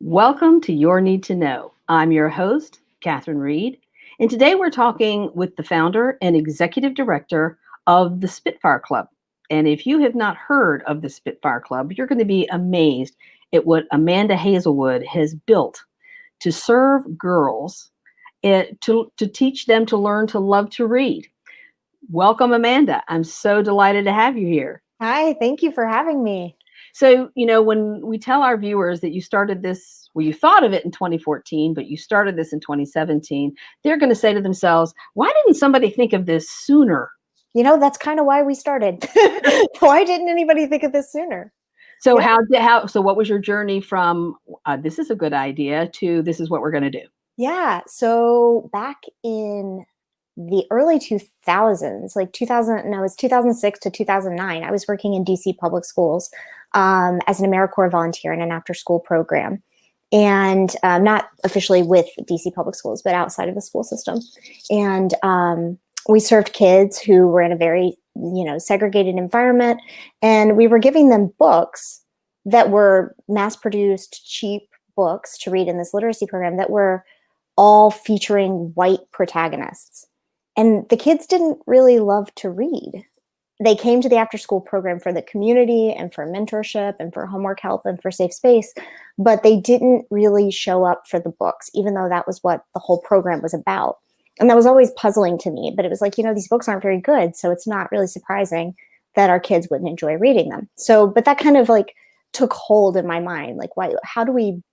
Welcome to Your Need to Know. I'm your host, Catherine Reed, and today we're talking with the founder and executive director of the Spitfire Club. And if you have not heard of the Spitfire Club, you're going to be amazed at what Amanda Hazelwood has built to serve girls, to teach them to learn to love to read. Welcome, Amanda. I'm so delighted to have you here. Hi, thank you for having me. So, when we tell our viewers that you started this, well, you thought of it in 2014, but you started this in 2017, they're going to say to themselves, why didn't somebody think of this sooner? That's kind of why we started. Why didn't anybody think of this sooner? So so what was your journey from this is a good idea to this is what we're going to do? Yeah, so back in the early 2000s, like 2000, no, it was 2006 to 2009, I was working in DC public schools as an AmeriCorps volunteer in an after-school program. And not officially with DC public schools, but outside of the school system. And we served kids who were in a very, segregated environment. And we were giving them books that were mass-produced, cheap books to read in this literacy program that were all featuring white protagonists. And the kids didn't really love to read. They came to the after-school program for the community and for mentorship and for homework help and for safe space, but they didn't really show up for the books, even though that was what the whole program was about. And that was always puzzling to me, but it was like, these books aren't very good, so it's not really surprising that our kids wouldn't enjoy reading them. So, but that kind of like took hold in my mind. Like, how do we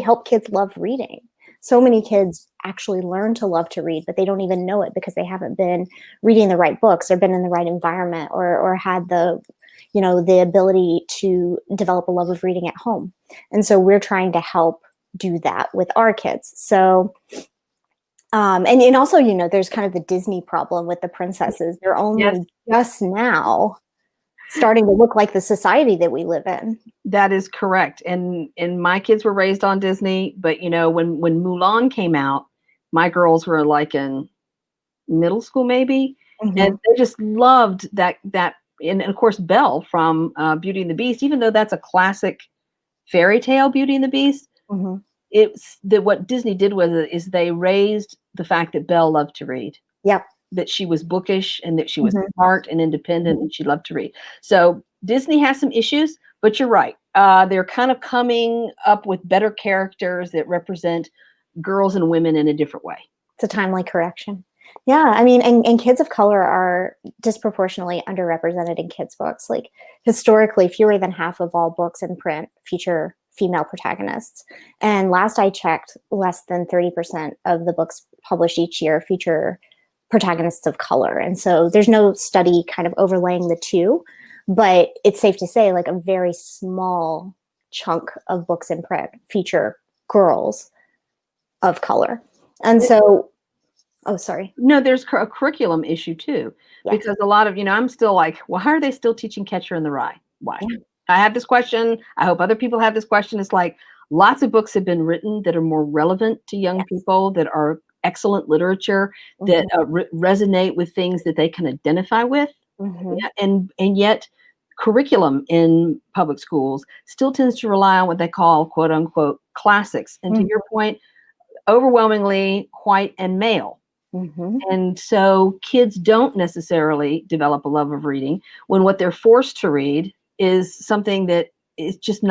help kids love reading? So many kids actually learn to love to read, but they don't even know it because they haven't been reading the right books or been in the right environment or had the ability to develop a love of reading at home. And so we're trying to help do that with our kids. So, and also, there's kind of the Disney problem with the princesses. They're only just now starting to look like the society that we live in. That is correct. And my kids were raised on Disney, but when Mulan came out, my girls were like in middle school maybe, and they just loved that and of course Belle from Beauty and the Beast, even though that's a classic fairy tale, Beauty and the Beast. It's that what Disney did with it is they raised the fact that Belle loved to read. Yep. That she was bookish and that she was smart and independent and she loved to read. So Disney has some issues, but you're right. They're kind of coming up with better characters that represent girls and women in a different way. It's a timely correction. Yeah, I mean, and kids of color are disproportionately underrepresented in kids' books. Like historically, fewer than half of all books in print feature female protagonists. And last I checked, less than 30% of the books published each year feature protagonists of color. And so there's no study kind of overlaying the two, but it's safe to say like a very small chunk of books in print feature girls of color. And so, oh, sorry. No, there's a curriculum issue too, because a lot of, I'm still like, why are they still teaching Catcher in the Rye? Why? Yeah. I have this question. I hope other people have this question. It's like lots of books have been written that are more relevant to young people, that are excellent literature, that resonate with things that they can identify with. And yet curriculum in public schools still tends to rely on what they call quote unquote classics. And to your point, overwhelmingly white and male. And so kids don't necessarily develop a love of reading when what they're forced to read is something that is just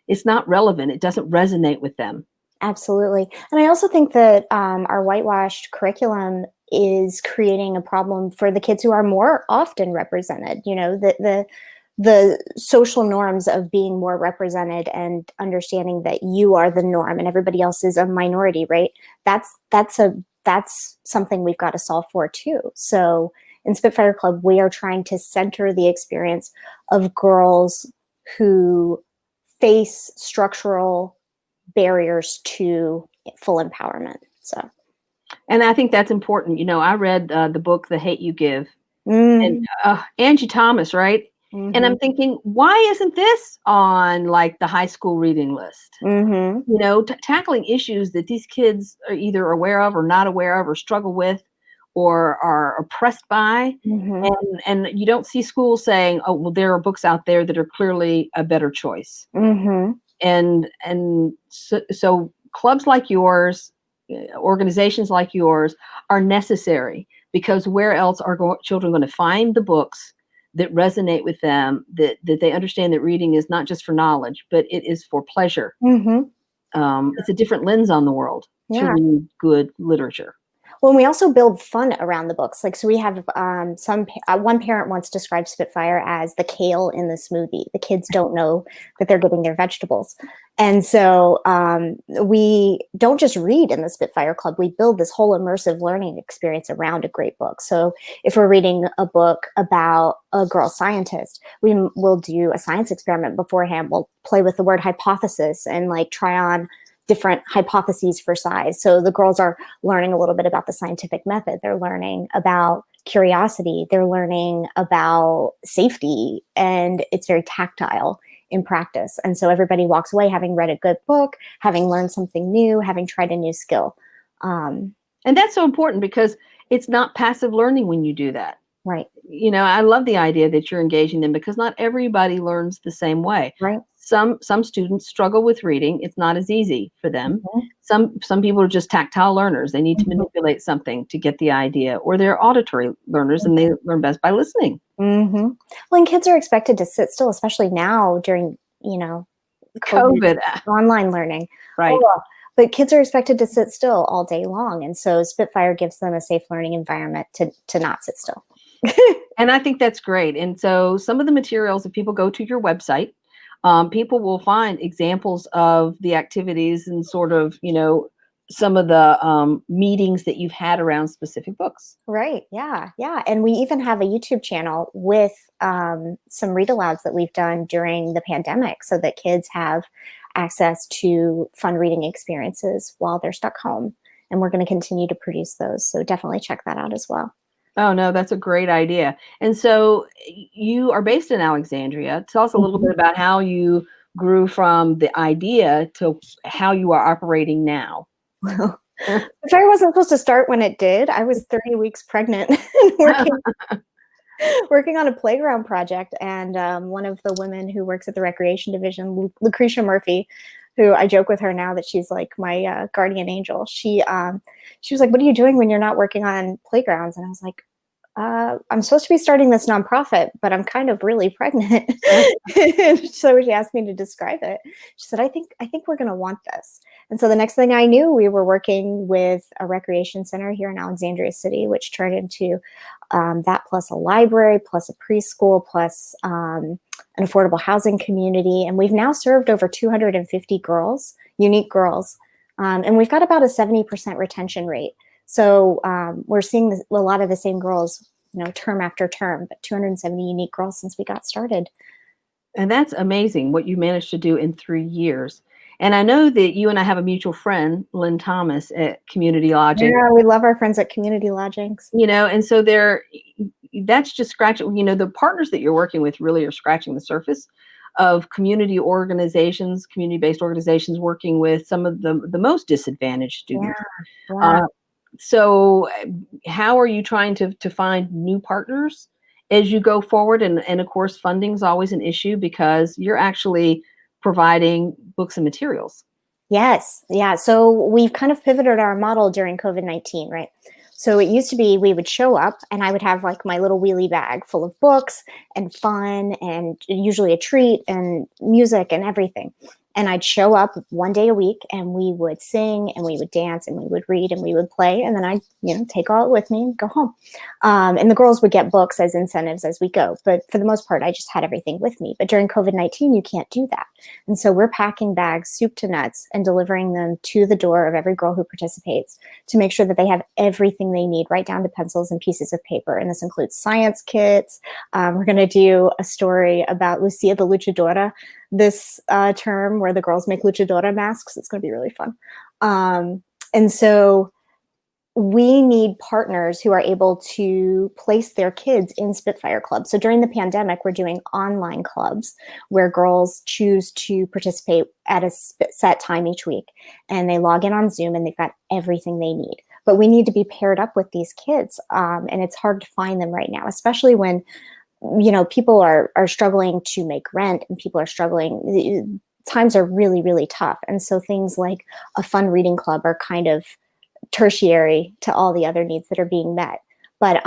it's not relevant. It doesn't resonate with them. Absolutely. And I also think that our whitewashed curriculum is creating a problem for the kids who are more often represented. The social norms of being more represented and understanding that you are the norm and everybody else is a minority, right? That's something we've got to solve for too. So in Spitfire Club, we are trying to center the experience of girls who face structural barriers to full empowerment. So, and I think that's important. I read the book "The Hate You Give," and Angie Thomas, right? And I'm thinking, why isn't this on like the high school reading list? Tackling issues that these kids are either aware of or not aware of or struggle with or are oppressed by. And you don't see schools saying, oh, well, there are books out there that are clearly a better choice. And so clubs like yours, organizations like yours are necessary, because where else are children going to find the books that resonate with them, that they understand that reading is not just for knowledge, but it is for pleasure. Mm-hmm. It's a different lens on the world to Yeah. read good literature. Well, we also build fun around the books. Like, so we have one parent once described Spitfire as the kale in the smoothie. The kids don't know that they're getting their vegetables. And so we don't just read in the Spitfire Club. We build this whole immersive learning experience around a great book. So if we're reading a book about a girl scientist, we will do a science experiment beforehand. We'll play with the word hypothesis and like try on different hypotheses for size. So the girls are learning a little bit about the scientific method. They're learning about curiosity. They're learning about safety, and it's very tactile in practice. And so everybody walks away having read a good book, having learned something new, having tried a new skill. And that's so important, because it's not passive learning when you do that. Right. I love the idea that you're engaging them, because not everybody learns the same way. Right. Some students struggle with reading. It's not as easy for them. Mm-hmm. Some people are just tactile learners. They need to manipulate something to get the idea, or they're auditory learners and they learn best by listening. Mm-hmm. Well, and kids are expected to sit still, especially now during, COVID. Online learning. Right. Oh, but kids are expected to sit still all day long. And so Spitfire gives them a safe learning environment to not sit still. And I think that's great. And so some of the materials, if people go to your website, people will find examples of the activities and sort of, some of the meetings that you've had around specific books. Right. Yeah. Yeah. And we even have a YouTube channel with some read alouds that we've done during the pandemic, so that kids have access to fun reading experiences while they're stuck home. And we're going to continue to produce those. So definitely check that out as well. Oh, no, that's a great idea. And so you are based in Alexandria. Tell us a little bit about how you grew from the idea to how you are operating now. Well, Spitfire wasn't supposed to start when it did. I was 30 weeks pregnant and working on a playground project. And one of the women who works at the recreation division, Lucretia Murphy, who I joke with her now that she's like my guardian angel. She was like, "What are you doing when you're not working on playgrounds?" And I was like, I'm supposed to be starting this nonprofit, but I'm kind of really pregnant. So she asked me to describe it. She said, I think we're going to want this. And so the next thing I knew, we were working with a recreation center here in Alexandria City, which turned into that plus a library, plus a preschool, plus an affordable housing community. And we've now served over 250 girls, unique girls. And we've got about a 70% retention rate. So we're seeing a lot of the same girls, term after term, but 270 unique girls since we got started. And that's amazing what you managed to do in 3 years. And I know that you and I have a mutual friend, Lynn Thomas, at Community Lodging. Yeah, we love our friends at Community Lodgings. And so that's just scratching, the partners that you're working with really are scratching the surface of community organizations, community-based organizations working with some of the most disadvantaged students. Yeah. So how are you trying to find new partners as you go forward? And of course, funding is always an issue, because you're actually providing books and materials. Yes. Yeah. So we've kind of pivoted our model during COVID-19, right? So it used to be we would show up and I would have like my little wheelie bag full of books and fun and usually a treat and music and everything. And I'd show up one day a week and we would sing and we would dance and we would read and we would play. And then I'd, take all it with me and go home. And the girls would get books as incentives as we go. But for the most part, I just had everything with me. But during COVID-19, you can't do that. And so we're packing bags, soup to nuts, and delivering them to the door of every girl who participates to make sure that they have everything they need, right down to pencils and pieces of paper. And this includes science kits. We're going to do a story about Lucia the Luchadora this term, where the girls make luchadora masks. It's going to be really fun. And so we need partners who are able to place their kids in Spitfire Club. So during the pandemic, we're doing online clubs where girls choose to participate at a set time each week. And they log in on Zoom and they've got everything they need. But we need to be paired up with these kids. And it's hard to find them right now, especially when people are struggling to make rent and people are struggling. times are really, really tough. And so things like a fun reading club are kind of tertiary to all the other needs that are being met. But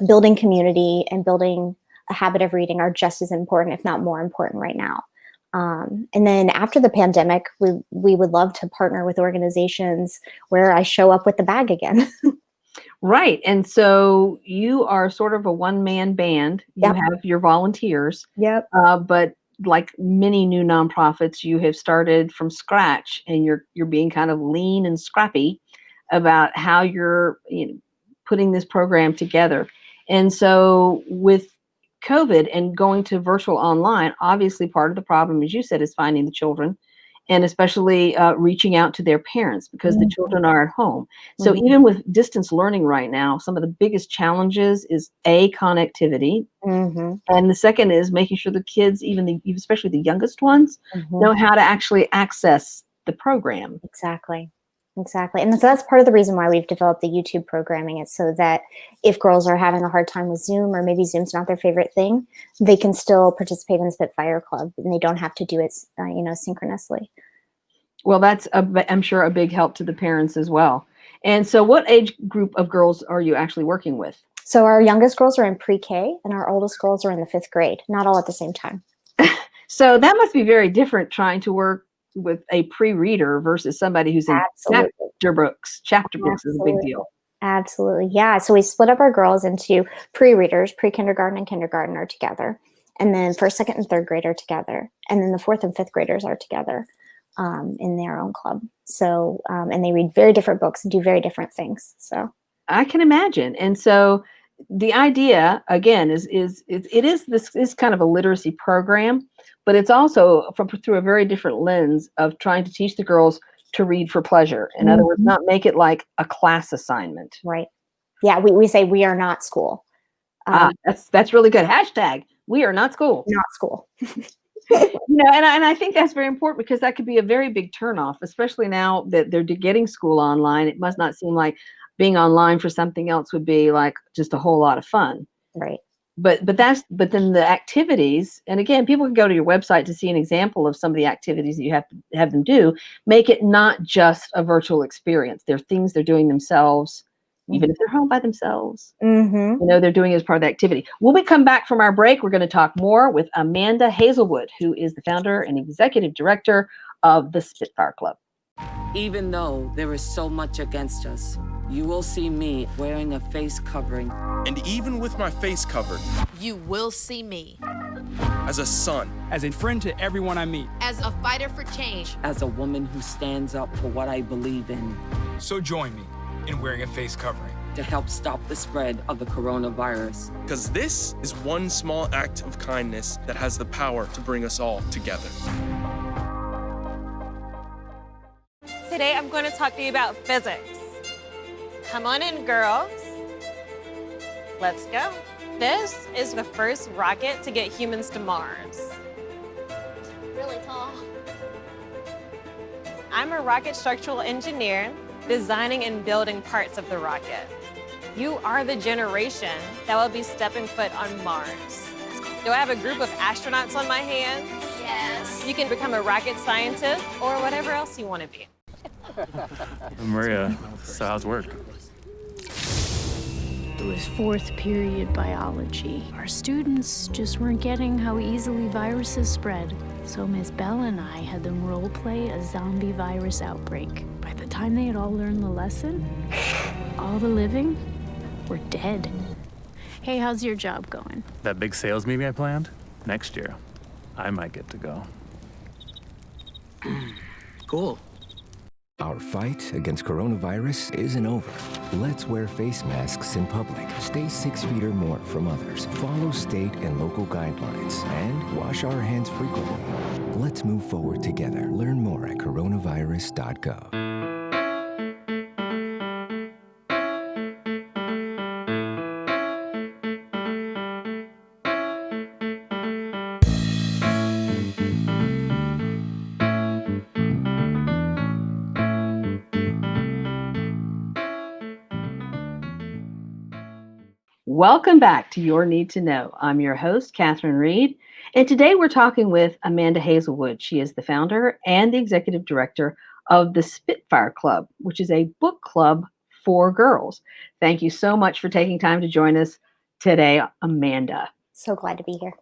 building community and building a habit of reading are just as important, if not more important right now. And then after the pandemic, we would love to partner with organizations where I show up with the bag again. Right. And so you are sort of a one-man band. You Yep. have your volunteers, Yep. but like many new nonprofits, you have started from scratch, and you're being kind of lean and scrappy about how you're, putting this program together. And so with COVID and going to virtual online, obviously part of the problem, as you said, is finding the children, and especially reaching out to their parents because the Mhm. children are at home. So Mhm. even with distance learning right now, some of the biggest challenges is connectivity, Mhm. and the second is making sure the kids, especially the youngest ones, Mhm. know how to actually access the program. Exactly. Exactly. And so that's part of the reason why we've developed the YouTube programming. It's so that if girls are having a hard time with Zoom, or maybe Zoom's not their favorite thing, they can still participate in Spitfire Club, and they don't have to do it, synchronously. Well, that's I'm sure a big help to the parents as well. And so what age group of girls are you actually working with? So our youngest girls are in pre-K, and our oldest girls are in the 5th grade, not all at the same time. So that must be very different trying to work with a pre-reader versus somebody who's in Absolutely. chapter books. Chapter books is a big Absolutely. deal. Absolutely. Yeah. So we split up our girls into pre-readers. Pre-kindergarten and kindergarten are together. And then first, second, and third grade are together. And then the 4th and 5th graders are together in their own club. So, and they read very different books and do very different things. So, I can imagine. And so the idea again is this is kind of a literacy program, but it's also through a very different lens of trying to teach the girls to read for pleasure. In other words, Mhm. not make it like a class assignment. Right. Yeah. We say we are not school. That's really good. Hashtag we are not school. Not school. And I think that's very important because that could be a very big turnoff, especially now that they're getting school online. It must not seem like being online for something else would be like just a whole lot of fun. Right. But then the activities, and again, people can go to your website to see an example of some of the activities that you have to have them do. Make it not just a virtual experience. They're things they're doing themselves, even if they're home by themselves. Mm-hmm. They're doing it as part of the activity. When we come back from our break, we're going to talk more with Amanda Hazelwood, who is the founder and executive director of the Spitfire Club. Even though there is so much against us, you will see me wearing a face covering. And even with my face covered, you will see me as a son, as a friend to everyone I meet, as a fighter for change, as a woman who stands up for what I believe in. So join me in wearing a face covering to help stop the spread of the coronavirus. Because this is one small act of kindness that has the power to bring us all together. Today I'm going to talk to you about physics. Come on in, girls. Let's go. This is the first rocket to get humans to Mars. Really tall. I'm a rocket structural engineer, designing and building parts of the rocket. You are the generation that will be stepping foot on Mars. Do I have a group of astronauts on my hands? Yes. You can become a rocket scientist or whatever else you want to be. Maria, so how's work? It was 4th period biology. Our students just weren't getting how easily viruses spread. So Miss Bell and I had them role play a zombie virus outbreak. By the time they had all learned the lesson, all the living were dead. Hey, how's your job going? That big sales meeting I planned? Next year, I might get to go. Cool. Our fight against coronavirus isn't over. Let's wear face masks in public. Stay 6 feet or more from others. Follow state and local guidelines. And wash our hands frequently. Let's move forward together. Learn more at coronavirus.gov. Welcome back to Your Need to Know. I'm your host, Catherine Reed, and today we're talking with Amanda Hazelwood. She is the founder and the executive director of the Spitfire Club, which is a book club for girls. Thank you so much for taking time to join us today, Amanda. So glad to be here.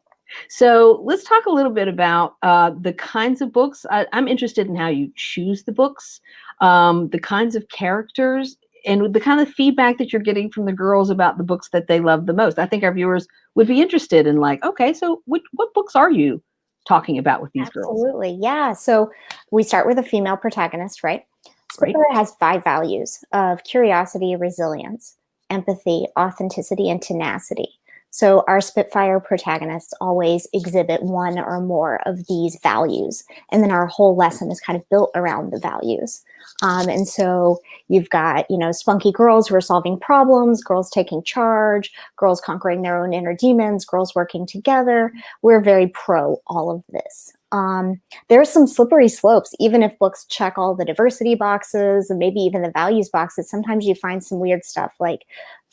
So let's talk a little bit about the kinds of books. I'm interested in how you choose the books, the kinds of characters, and the kind of feedback that you're getting from the girls about the books that they love the most. I think our viewers would be interested in like, okay, so what books are you talking about with these girls? Absolutely. Yeah. So we start with a female protagonist, right? Spitfire has 5 values of curiosity, resilience, empathy, authenticity, and tenacity. So our Spitfire protagonists always exhibit one or more of these values. And then our whole lesson is kind of built around the values. And so you've got, spunky girls who are solving problems, girls taking charge, girls conquering their own inner demons, girls working together. We're very pro all of this. There are some slippery slopes, even if books check all the diversity boxes and maybe even the values boxes. Sometimes you find some weird stuff like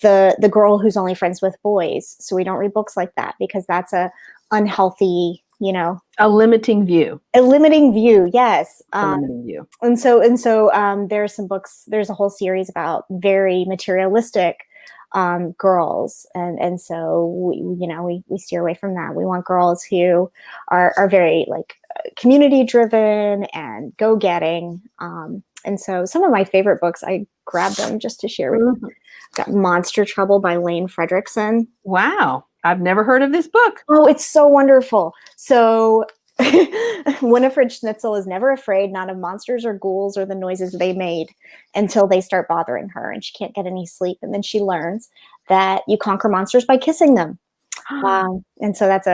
the girl who's only friends with boys. So we don't read books like that because that's a unhealthy, a limiting view. A limiting view, yes. A limiting view. And so there are some books. There's a whole series about very materialistic girls, and so we steer away from that. We want girls who are very like community driven and go getting. And so some of my favorite books, I grabbed them just to share with you. Got Monster Trouble by Lane Fredrickson. Wow. I've never heard of this book. Oh, it's so wonderful. So Winifred Schnitzel is never afraid, not of monsters or ghouls or the noises they made until they start bothering her and she can't get any sleep. And then she learns that you conquer monsters by kissing them. And so that's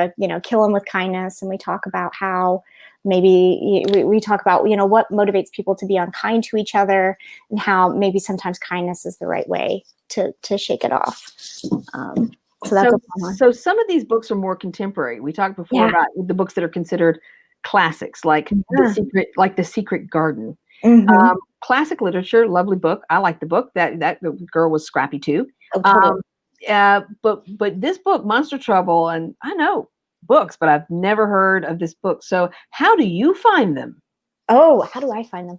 kill them with kindness. And we talk about how maybe we talk about, what motivates people to be unkind to each other and how maybe sometimes kindness is the right way to shake it off. So that's a fun one. So some of these books are more contemporary. We talked before about the books that are considered classics, like The Secret Garden. Mm-hmm. Classic literature, lovely book. I like the book. That girl was scrappy too. Oh, totally. But this book, Monster Trouble, and I know books, but I've never heard of this book. So how do you find them? Oh, how do I find them?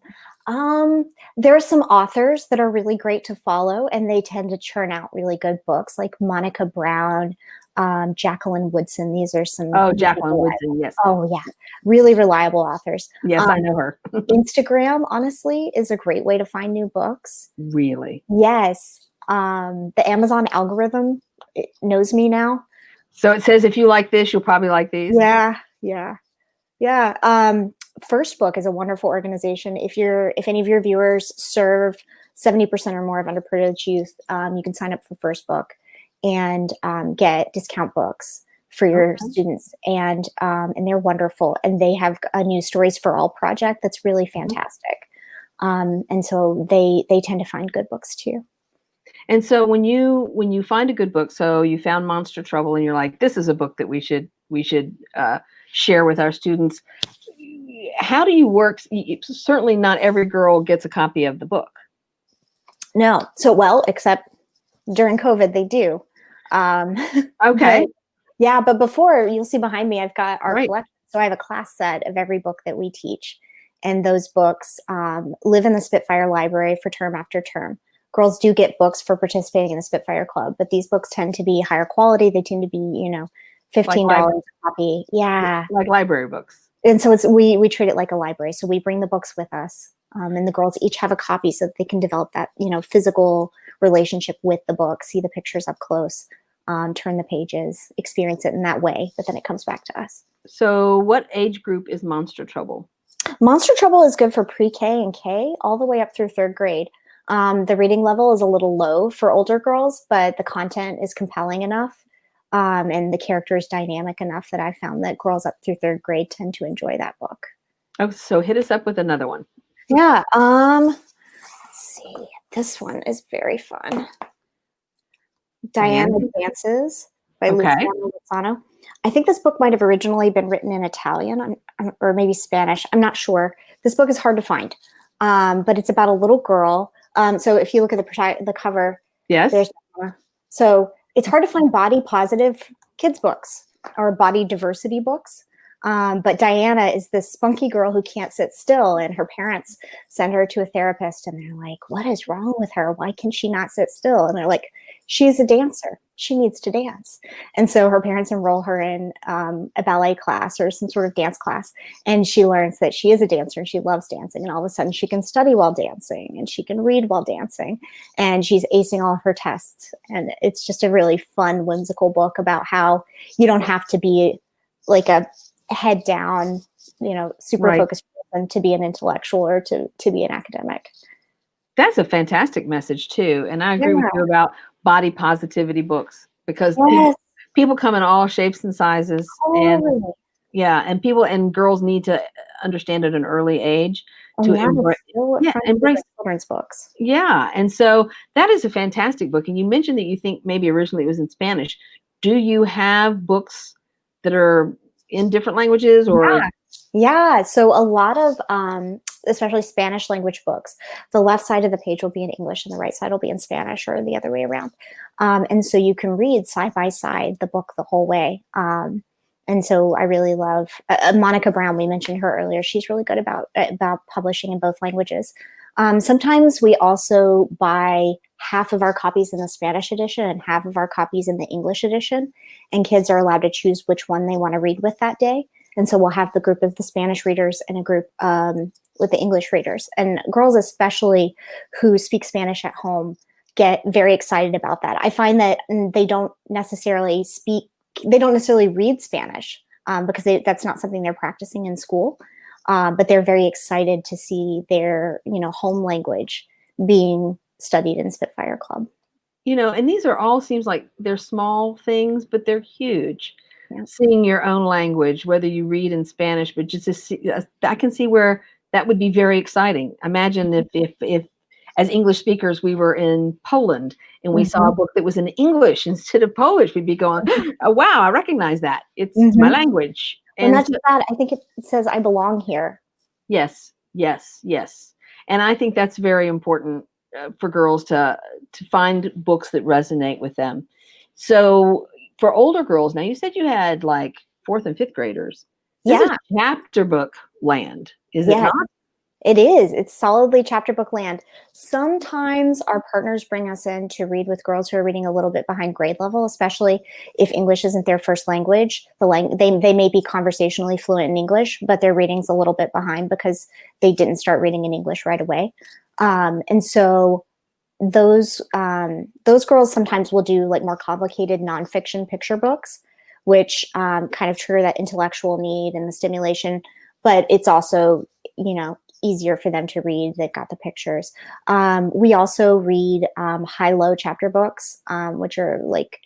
There are some authors that are really great to follow, and they tend to churn out really good books, like Monica Brown, Jacqueline Woodson. These are some. Oh, Jacqueline Woodson, yes. Oh, yeah. Really reliable authors. Yes, I know her. Instagram, honestly, is a great way to find new books. Really? Yes. The Amazon algorithm knows me now. So it says if you like this, you'll probably like these. Yeah. First Book is a wonderful organization. If any of your viewers serve 70% or more of underprivileged youth, you can sign up for First Book and get discount books for your students. And they're wonderful. And they have a new Stories for All project that's really fantastic. And so they tend to find good books too. And so when you find a good book, so you found Monster Trouble and you're like, this is a book that we should share with our students. How do you work? Certainly not every girl gets a copy of the book. No. So, except during COVID, they do. Okay. But before, you'll see behind me, I've got our collection. So I have a class set of every book that we teach. And those books live in the Spitfire library for term after term. Girls do get books for participating in the Spitfire Club, but these books tend to be higher quality. They tend to be, $15 a copy. Yeah. Like library books. And so we treat it like a library. So we bring the books with us, and the girls each have a copy so that they can develop that, physical relationship with the book, see the pictures up close, turn the pages, experience it in that way. But then it comes back to us. So what age group is Monster Trouble? Monster Trouble is good for pre-K and K all the way up through 3rd grade. The reading level is a little low for older girls, but the content is compelling enough. And the character is dynamic enough that I found that girls up through 3rd grade tend to enjoy that book. Oh, so hit us up with another one. Yeah. Let's see. This one is very fun. Diana Dances by Luciano Lozano. I think this book might have originally been written in Italian or maybe Spanish. I'm not sure. This book is hard to find, but it's about a little girl. So if you look at the cover, yes. So it's hard to find body positive kids books or body diversity books. But Diana is this spunky girl who can't sit still, and her parents send her to a therapist, and they're like, what is wrong with her? Why can she not sit still? And they're like, she's a dancer. She needs to dance. And so her parents enroll her in a ballet class or some sort of dance class. And she learns that she is a dancer and she loves dancing. And all of a sudden she can study while dancing and she can read while dancing. And she's acing all of her tests. And it's just a really fun, whimsical book about how you don't have to be like a head down, super focused person to be an intellectual or to be an academic. That's a fantastic message too. And I agree with you about body positivity books, because people come in all shapes and sizes. And and girls need to understand at an early age to embrace children's books. Yeah. And so that is a fantastic book. And you mentioned that you think maybe originally it was in Spanish. Do you have books that are in different languages or? Yeah. So a lot of, especially Spanish language books, the left side of the page will be in English and the right side will be in Spanish, or the other way around. And so you can read side by side the book the whole way. And so I really love Monica Brown. We mentioned her earlier. She's really good about publishing in both languages. Sometimes we also buy half of our copies in the Spanish edition and half of our copies in the English edition. And kids are allowed to choose which one they want to read with that day. And so we'll have the group of the Spanish readers and a group with the English readers. And girls, especially who speak Spanish at home, get very excited about that. I find that they don't necessarily read Spanish because that's not something they're practicing in school. But they're very excited to see their, home language being studied in Spitfire Club. And these are all, seems like they're small things, but they're huge. Yeah. Seeing your own language, whether you read in Spanish, but just to see, I can see where that would be very exciting. Imagine if as English speakers, we were in Poland and we saw a book that was in English instead of Polish, we'd be going, oh, wow, I recognize that. It's my language. And not just that, I think it says I belong here. Yes. And I think that's very important for girls to find books that resonate with them. So for older girls, now you said you had like 4th and 5th graders. This is chapter book land, is it not? It is. It's solidly chapter book land. Sometimes our partners bring us in to read with girls who are reading a little bit behind grade level, especially if English isn't their first language. They may be conversationally fluent in English, but their reading's a little bit behind because they didn't start reading in English right away. And so those girls sometimes will do like more complicated nonfiction picture books, which kind of trigger that intellectual need and the stimulation, but it's also, easier for them to read. They've got the pictures. We also read high-low chapter books, which are like,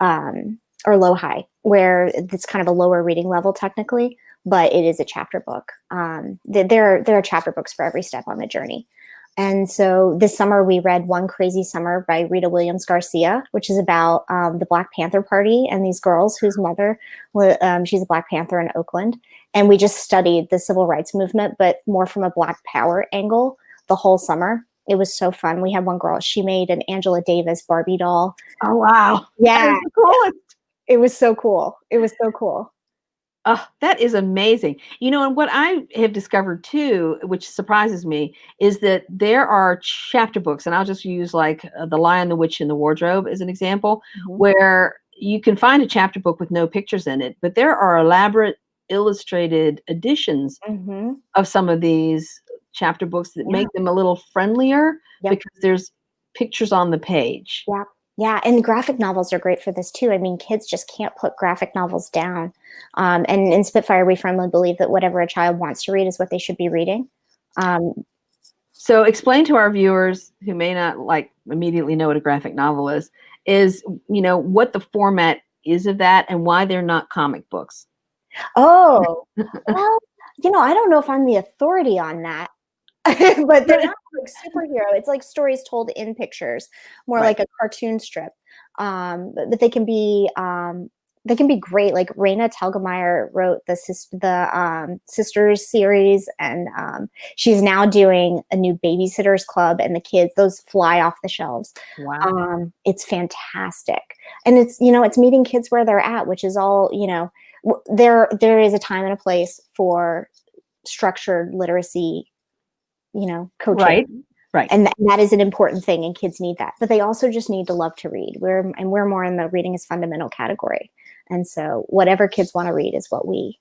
or low-high, where it's kind of a lower reading level technically, but it is a chapter book. There are chapter books for every step on the journey. And so this summer we read One Crazy Summer by Rita Williams Garcia, which is about the Black Panther Party and these girls whose mother, she's a Black Panther in Oakland. And we just studied the civil rights movement, but more from a Black power angle the whole summer. It was so fun. We had one girl, she made an Angela Davis Barbie doll. Oh, wow. Yeah. It was so cool. It was so cool. Oh, that is amazing. And what I have discovered too, which surprises me, is that there are chapter books, and I'll just use like The Lion, the Witch, and the Wardrobe as an example, where you can find a chapter book with no pictures in it, but there are elaborate illustrated editions of some of these chapter books that make them a little friendlier because there's pictures on the page. Yeah, and graphic novels are great for this too. I mean, kids just can't put graphic novels down. And in Spitfire, we firmly believe that whatever a child wants to read is what they should be reading. So explain to our viewers who may not like immediately know what a graphic novel is what the format is of that and why they're not comic books. Oh, well, I don't know if I'm the authority on that. But they're not like superhero. It's like stories told in pictures, more like a cartoon strip. But they can be they can be great. Like Raina Telgemeier wrote the Sisters series, and she's now doing a new Babysitters Club, and the kids, those fly off the shelves. Wow. It's fantastic. And it's, it's meeting kids where they're at, which is all, there is a time and a place for structured literacy, coaching. Right. And that is an important thing, and kids need that. But they also just need to love to read. We're more in the reading is fundamental category. And so whatever kids want to read is what we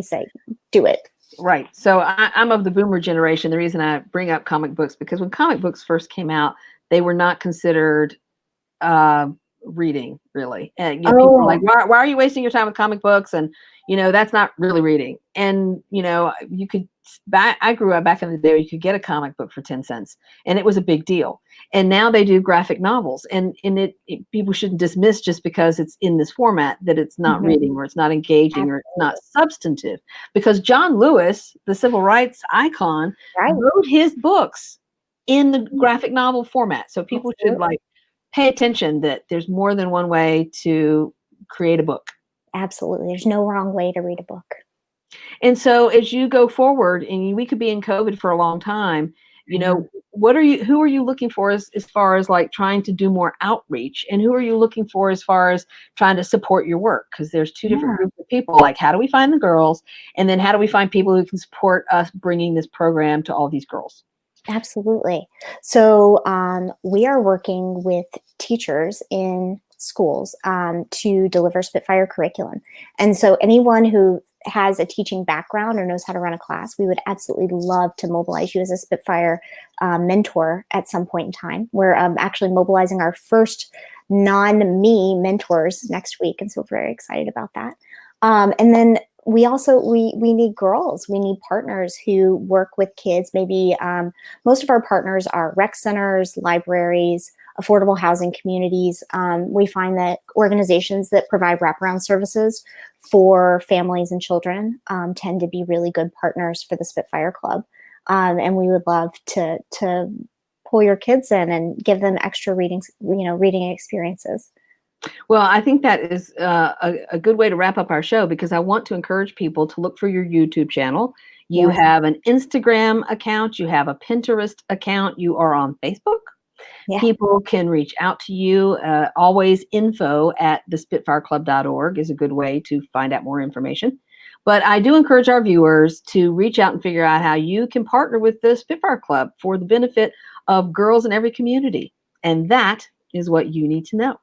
say, do it. Right. So I'm of the boomer generation. The reason I bring up comic books, because when comic books first came out, they were not considered reading, really. And people were like, why are you wasting your time with comic books? And that's not really reading. And you could I grew up back in the day where you could get a comic book for 10 cents, and it was a big deal. And now they do graphic novels, and people shouldn't dismiss just because it's in this format that it's not reading, or it's not engaging, or it's not substantive. Because John Lewis, the civil rights icon, wrote his books in the graphic novel format. So people should pay attention that there's more than one way to create a book. Absolutely. There's no wrong way to read a book. And so as you go forward, and we could be in COVID for a long time, who are you looking for as far as like trying to do more outreach, and who are you looking for as far as trying to support your work? Because there's two different groups of people. Like, how do we find the girls? And then how do we find people who can support us bringing this program to all these girls? Absolutely. So we are working with teachers in schools to deliver Spitfire curriculum. And so anyone who has a teaching background or knows how to run a class, we would absolutely love to mobilize you as a Spitfire mentor at some point in time. We're actually mobilizing our first non-me mentors next week. And so we're very excited about that. And then we also, we need girls. We need partners who work with kids. Maybe most of our partners are rec centers, libraries, affordable housing communities. We find that organizations that provide wraparound services for families and children tend to be really good partners for the Spitfire Club. And we would love to pull your kids in and give them extra reading experiences. Well, I think that is a good way to wrap up our show, because I want to encourage people to look for your YouTube channel. You have an Instagram account, you have a Pinterest account, you are on Facebook. People can reach out to you. Always info@thespitfireclub.org is a good way to find out more information. But I do encourage our viewers to reach out and figure out how you can partner with the Spitfire Club for the benefit of girls in every community. And that is what you need to know.